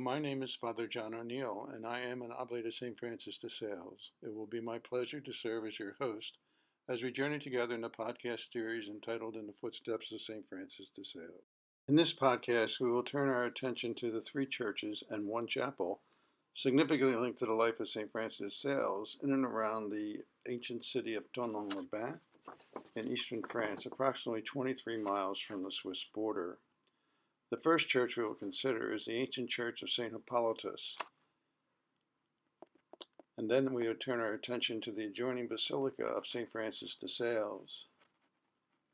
My name is Father John O'Neill, and I am an Oblate of St. Francis de Sales. It will be my pleasure to serve as your host as we journey together in a podcast series entitled In the Footsteps of St. Francis de Sales. In this podcast, we will turn our attention to the three churches and one chapel significantly linked to the life of St. Francis de Sales in and around the ancient city of Thonon in eastern France, approximately 23 miles from the Swiss border. The first church we will consider is the ancient church of St. Hippolytus, and then we will turn our attention to the adjoining basilica of St. Francis de Sales.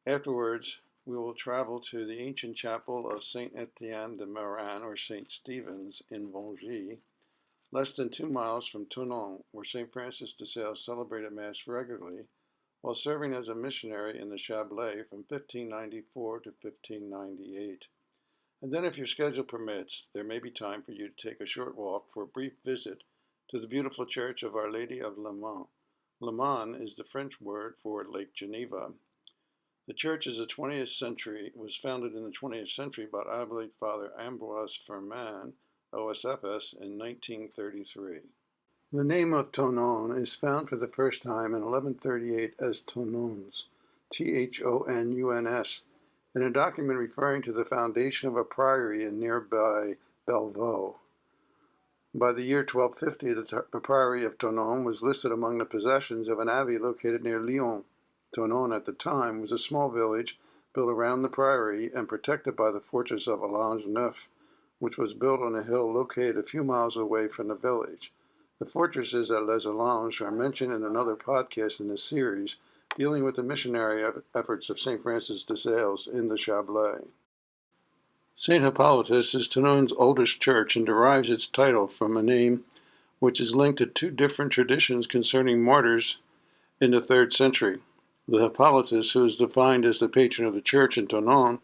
Afterwards, we will travel to the ancient chapel of St. Etienne de Marin, or St. Stephen's, in Vangie, less than 2 miles from Thonon, where St. Francis de Sales celebrated Mass regularly while serving as a missionary in the Chablais from 1594 to 1598. And then, if your schedule permits, there may be time for you to take a short walk for a brief visit to the beautiful church of Our Lady of Le Mans. Le Mans is the French word for Lake Geneva. The church was founded in the 20th century by Oblate Father Ambroise Firmin, OSFS, in 1933. The name of Thonon is found for the first time in 1138 as Thonons, Thonuns, in a document referring to the foundation of a priory in nearby Bellevaux. By the year 1250, the priory of Thonon was listed among the possessions of an abbey located near Lyon. Thonon at the time was a small village built around the priory and protected by the fortress of Alange Neuf, which was built on a hill located a few miles away from the village. The fortresses at Les Alanges are mentioned in another podcast in this series, dealing with the missionary efforts of St. Francis de Sales in the Chablais. St. Hippolytus is Thonon's oldest church and derives its title from a name which is linked to two different traditions concerning martyrs in the 3rd century. The Hippolytus, who is defined as the patron of the church in Thonon,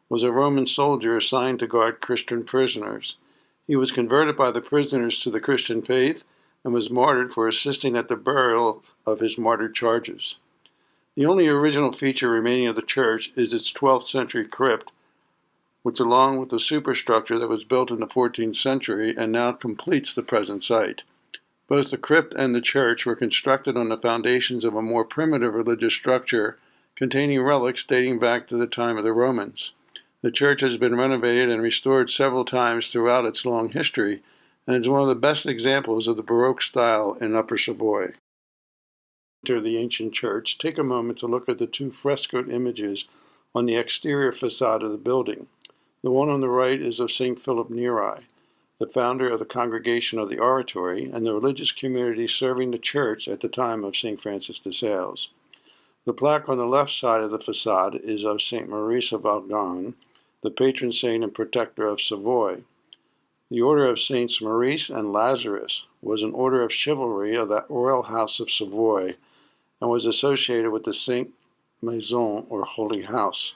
was a Roman soldier assigned to guard Christian prisoners. He was converted by the prisoners to the Christian faith and was martyred for assisting at the burial of his martyred charges. The only original feature remaining of the church is its 12th century crypt, which, along with the superstructure that was built in the 14th century and now completes the present site. Both the crypt and the church were constructed on the foundations of a more primitive religious structure containing relics dating back to the time of the Romans. The church has been renovated and restored several times throughout its long history, and is one of the best examples of the Baroque style in Upper Savoy. Enter the ancient church, take a moment to look at the two frescoed images on the exterior facade of the building. The one on the right is of St. Philip Neri, the founder of the Congregation of the Oratory and the religious community serving the church at the time of St. Francis de Sales. The plaque on the left side of the facade is of St. Maurice of Argonne, the patron saint and protector of Savoy. The order of Saints Maurice and Lazarus was an order of chivalry of the royal house of Savoy, and was associated with the Saint Maison, or Holy House.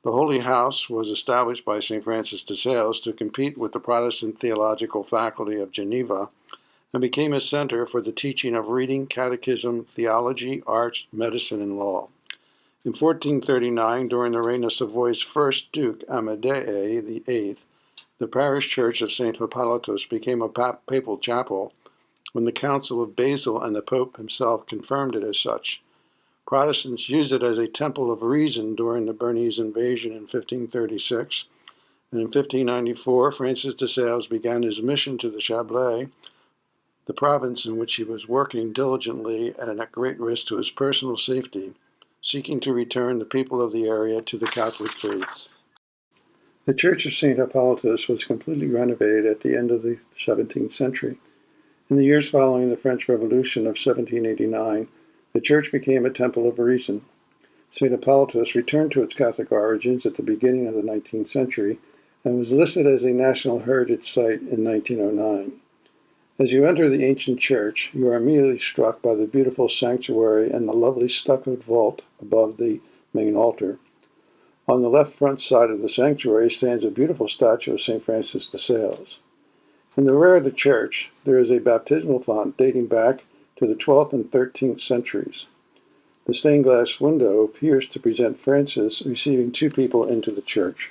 The Holy House was established by St. Francis de Sales to compete with the Protestant Theological Faculty of Geneva, and became a center for the teaching of reading, catechism, theology, arts, medicine, and law. In 1439, during the reign of Savoy's first Duke, Amadei VIII, the parish church of St. Hippolytus became a papal chapel when the Council of Basel and the Pope himself confirmed it as such. Protestants used it as a temple of reason during the Bernese invasion in 1536, and in 1594 Francis de Sales began his mission to the Chablais, the province in which he was working diligently and at great risk to his personal safety, seeking to return the people of the area to the Catholic faith. The Church of St. Hippolytus was completely renovated at the end of the 17th century. In the years following the French Revolution of 1789, the church became a temple of reason. St. Hippolytus returned to its Catholic origins at the beginning of the 19th century and was listed as a National Heritage Site in 1909. As you enter the ancient church, you are immediately struck by the beautiful sanctuary and the lovely stuccoed vault above the main altar. On the left front side of the sanctuary stands a beautiful statue of St. Francis de Sales. In the rear of the church, there is a baptismal font dating back to the 12th and 13th centuries. The stained glass window appears to present Francis receiving two people into the church.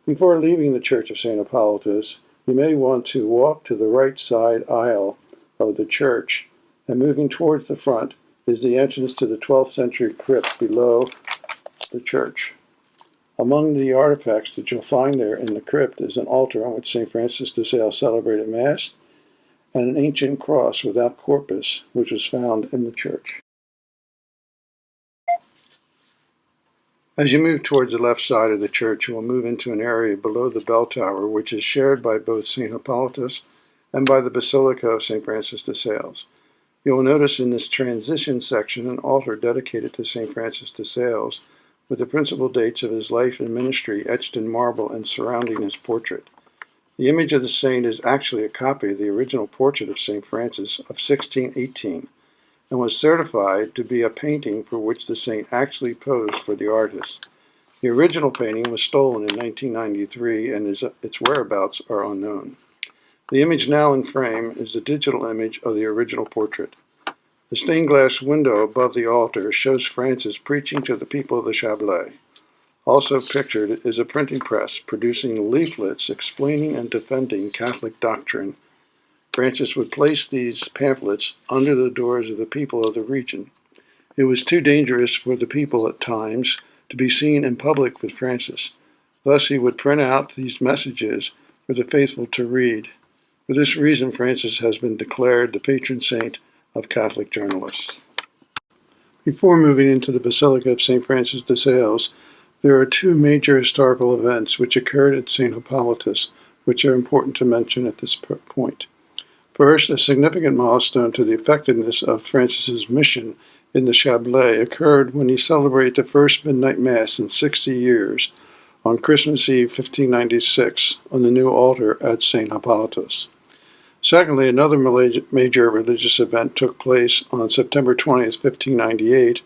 Before leaving the Church of St. Hippolytus, You may want to walk to the right side aisle of the church, and moving towards the front is the entrance to the 12th century crypt below the church. Among the artifacts that you'll find there in the crypt is an altar on which St. Francis de Sales celebrated Mass, and an ancient cross without corpus, which was found in the church. As you move towards the left side of the church, you will move into an area below the bell tower, which is shared by both St. Hippolytus and by the Basilica of St. Francis de Sales. You will notice in this transition section an altar dedicated to St. Francis de Sales, with the principal dates of his life and ministry etched in marble and surrounding his portrait. The image of the saint is actually a copy of the original portrait of St. Francis of 1618, and was certified to be a painting for which the saint actually posed for the artist. The original painting was stolen in 1993, and its whereabouts are unknown. The image now in frame is the digital image of the original portrait. The stained glass window above the altar shows Francis preaching to the people of the Chablais. Also pictured is a printing press producing leaflets explaining and defending Catholic doctrine. Francis would place these pamphlets under the doors of the people of the region. It was too dangerous for the people at times to be seen in public with Francis. Thus he would print out these messages for the faithful to read. For this reason, Francis has been declared the patron saint of Catholic journalists. Before moving into the Basilica of St. Francis de Sales, there are two major historical events which occurred at St. Hippolytus, which are important to mention at this point. First, a significant milestone to the effectiveness of Francis's mission in the Chablais occurred when he celebrated the first midnight Mass in 60 years, on Christmas Eve 1596, on the new altar at St. Hippolytus. Secondly, another major religious event took place on September 20th, 1598,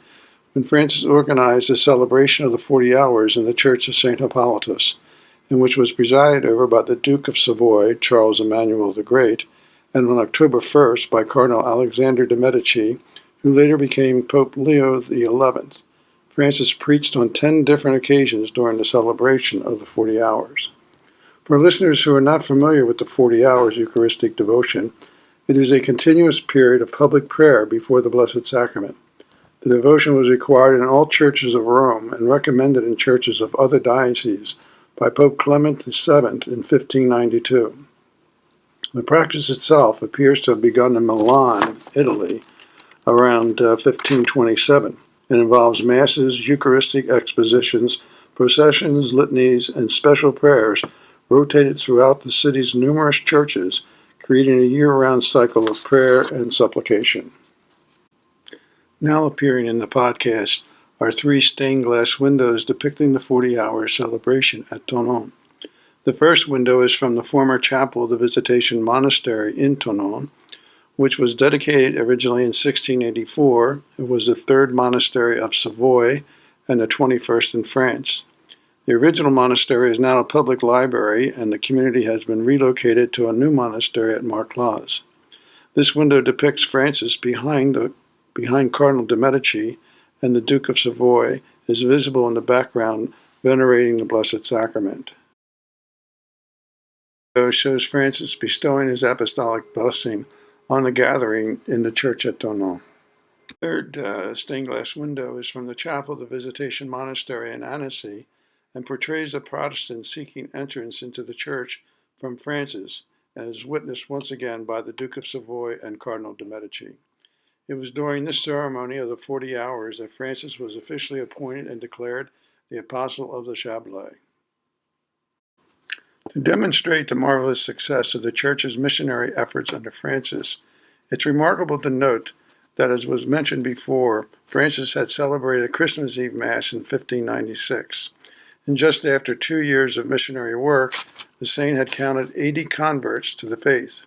when Francis organized a celebration of the 40 Hours in the Church of St. Hippolytus, in which was presided over by the Duke of Savoy, Charles Emmanuel the Great, and on October 1st by Cardinal Alexander de' Medici, who later became Pope Leo XI. Francis preached on 10 different occasions during the celebration of the 40 Hours. For listeners who are not familiar with the 40 Hours Eucharistic devotion, it is a continuous period of public prayer before the Blessed Sacrament. The devotion was required in all churches of Rome and recommended in churches of other dioceses by Pope Clement VII in 1592. The practice itself appears to have begun in Milan, Italy, around 1527, and involves masses, Eucharistic expositions, processions, litanies, and special prayers rotated throughout the city's numerous churches, creating a year-round cycle of prayer and supplication. Now appearing in the podcast are 3 stained glass windows depicting the 40 Hours celebration at Thonon. The first window is from the former chapel of the Visitation Monastery in Thonon, which was dedicated originally in 1684. It was the 3rd monastery of Savoy and the 21st in France. The original monastery is now a public library, and the community has been relocated to a new monastery at Marclaz. This window depicts Francis behind Cardinal de' Medici, and the Duke of Savoy is visible in the background venerating the Blessed Sacrament. The window shows Francis bestowing his apostolic blessing on the gathering in the church at Thonon. The third stained glass window is from the chapel of the Visitation Monastery in Annecy, and portrays a Protestant seeking entrance into the church from Francis, and is witnessed once again by the Duke of Savoy and Cardinal de' Medici. It was during this ceremony of the 40 Hours that Francis was officially appointed and declared the Apostle of the Chablais. To demonstrate the marvelous success of the Church's missionary efforts under Francis, it's remarkable to note that, as was mentioned before, Francis had celebrated Christmas Eve Mass in 1596. And just after 2 years of missionary work, the saint had counted 80 converts to the faith.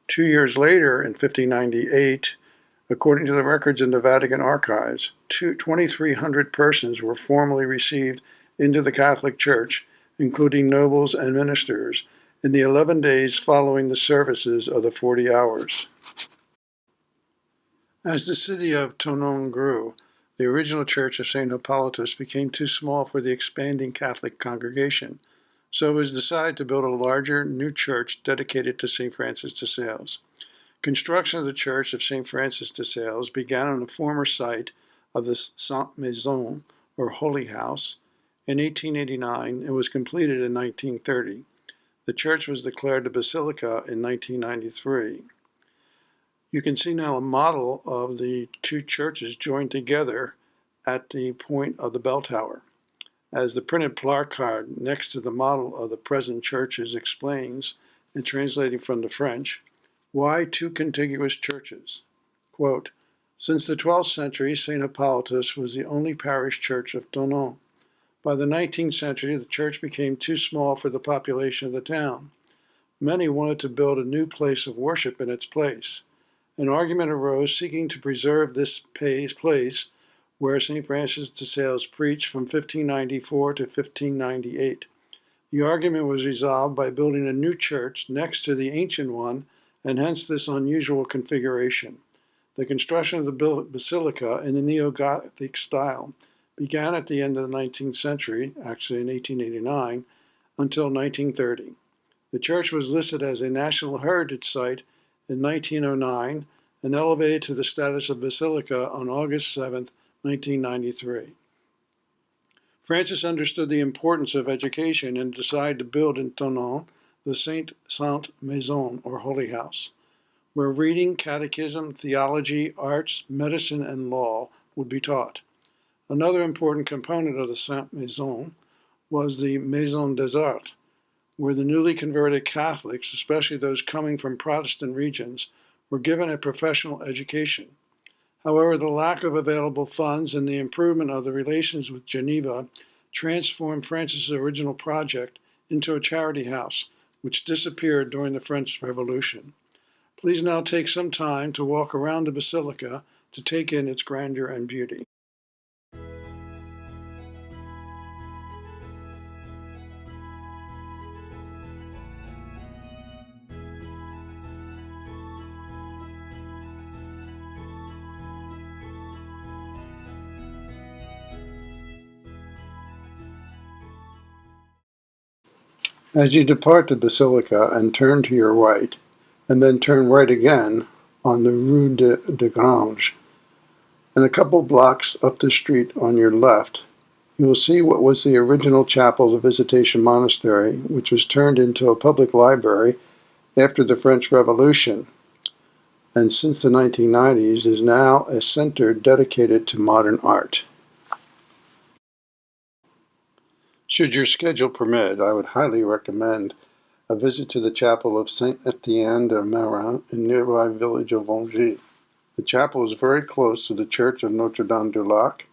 2 years later, in 1598, according to the records in the Vatican archives, 2,300 persons were formally received into the Catholic Church, including nobles and ministers, in the 11 days following the services of the 40 Hours. As the city of Thonon grew, the original church of St. Hippolytus became too small for the expanding Catholic congregation, So it was decided to build a larger new church dedicated to St. Francis de Sales. Construction of the Church of St. Francis de Sales began on the former site of the Sainte Maison, or Holy House, in 1889 and was completed in 1930. The church was declared a basilica in 1993. You can see now a model of the two churches joined together at the point of the bell tower. As the printed placard next to the model of the present churches explains, in translating from the French, why two contiguous churches? Quote, since the 12th century, St. Hippolytus was the only parish church of Thonon. By the 19th century, the church became too small for the population of the town. Many wanted to build a new place of worship in its place. An argument arose seeking to preserve this place where St. Francis de Sales preached from 1594 to 1598. The argument was resolved by building a new church next to the ancient one, and hence this unusual configuration. The construction of the basilica in the neo-Gothic style began at the end of the 19th century, actually in 1889, until 1930. The church was listed as a National Heritage Site in 1909 and elevated to the status of basilica on August 7, 1993. Francis understood the importance of education and decided to build in Thonon the Sainte Maison, or Holy House, where reading, catechism, theology, arts, medicine, and law would be taught. Another important component of the Sainte Maison was the Maison des Arts, where the newly converted Catholics, especially those coming from Protestant regions, were given a professional education. However, the lack of available funds and the improvement of the relations with Geneva transformed Francis' original project into a charity house, which disappeared during the French Revolution. Please now take some time to walk around the basilica to take in its grandeur and beauty. As you depart the basilica and turn to your right, and then turn right again on the Rue de Grange, and a couple blocks up the street on your left, you will see what was the original chapel of the Visitation Monastery, which was turned into a public library after the French Revolution, and since the 1990s is now a center dedicated to modern art. Should your schedule permit, I would highly recommend a visit to the chapel of Saint Etienne de Marin in nearby village of Vongy. The chapel is very close to the church of Notre-Dame du Lac,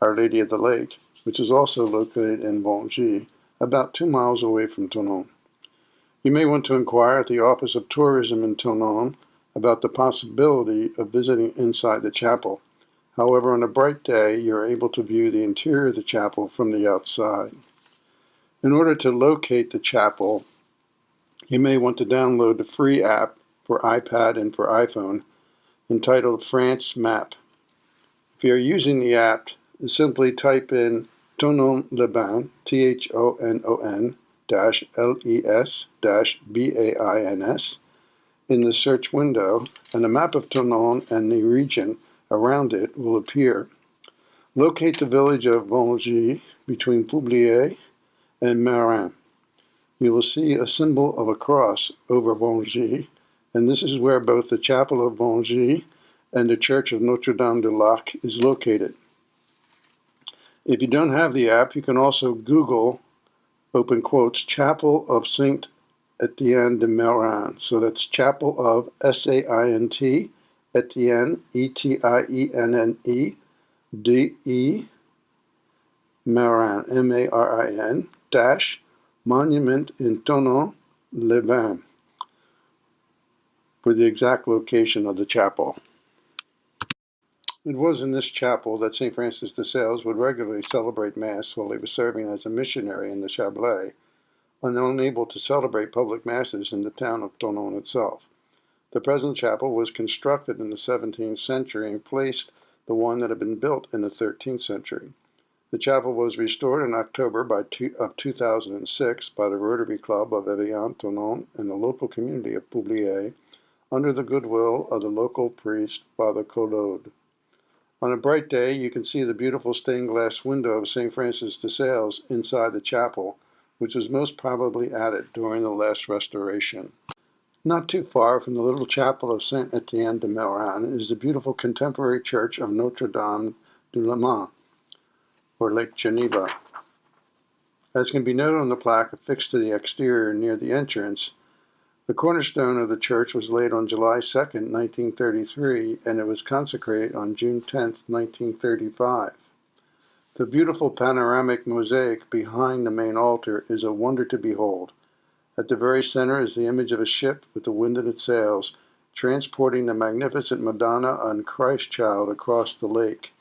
Our Lady of the Lake, which is also located in Vongy, about 2 miles away from Thonon. You may want to inquire at the Office of Tourism in Thonon about the possibility of visiting inside the chapel. However, on a bright day, you are able to view the interior of the chapel from the outside. In order to locate the chapel, you may want to download the free app for iPad and for iPhone entitled France Map. If you are using the app, simply type in Thonon-les-Bains, Thonon-les-Bains, in the search window, and a map of Thonon and the region around it will appear. Locate the village of Vongy between Publier and Marin. You will see a symbol of a cross over Vongy, and this is where both the chapel of Vongy and the church of Notre-Dame du Lac is located. If you don't have the app, you can also Google, open quotes, Chapel of Saint Etienne de Marin. So that's Chapel of S-A-I-N-T, Etienne, E-T-I-E-N-N-E, D-E, Marin, M-A-R-I-N, dash, Monument in Thonon-les-Bains, for the exact location of the chapel. It was in this chapel that St. Francis de Sales would regularly celebrate Mass while he was serving as a missionary in the Chablais, and unable to celebrate public Masses in the town of Thonon itself. The present chapel was constructed in the 17th century and replaced the one that had been built in the 13th century. The chapel was restored in October of 2006 by the Rotary Club of Evian, Thonon, and the local community of Publier, under the goodwill of the local priest, Father Collode. On a bright day, you can see the beautiful stained glass window of St. Francis de Sales inside the chapel, which was most probably added during the last restoration. Not too far from the little chapel of Saint Etienne de Meran is the beautiful contemporary church of Notre Dame du Léman, or Lake Geneva. As can be noted on the plaque affixed to the exterior near the entrance, the cornerstone of the church was laid on July 2, 1933, and it was consecrated on June 10, 1935. The beautiful panoramic mosaic behind the main altar is a wonder to behold. At the very center is the image of a ship with the wind in its sails, transporting the magnificent Madonna and Christ child across the lake.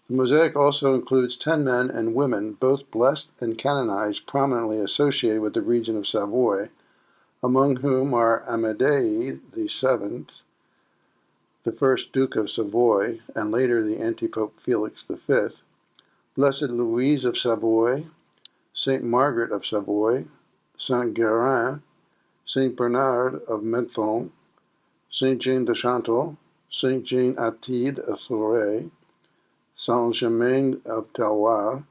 The mosaic also includes 10 men and women, both blessed and canonized, prominently associated with the region of Savoy, among whom are Amadei VII, the first Duke of Savoy, and later the anti-Pope Felix V, Blessed Louise of Savoy, Saint Margaret of Savoy, Saint Guérin, Saint Bernard of Menthon, Saint Jean de Chantal, Saint Jean Attide of Thoré, Saint Germain of Terroir,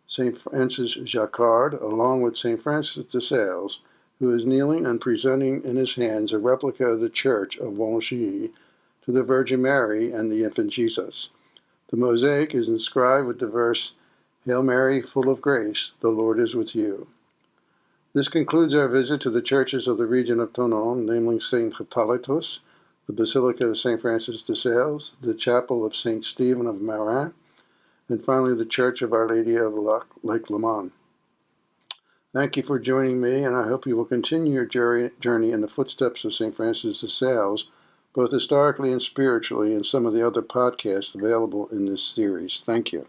Saint Francis Jacquard, along with Saint Francis de Sales, who is kneeling and presenting in his hands a replica of the church of Vangy to the Virgin Mary and the infant Jesus. The mosaic is inscribed with the verse, Hail Mary, full of grace, the Lord is with you. This concludes our visit to the churches of the region of Thonon, namely St. Hippolytus, the Basilica of St. Francis de Sales, the Chapel of St. Stephen of Marin, and finally the Church of Our Lady of Lake Léman. Thank you for joining me, and I hope you will continue your journey in the footsteps of St. Francis de Sales, both historically and spiritually, in some of the other podcasts available in this series. Thank you.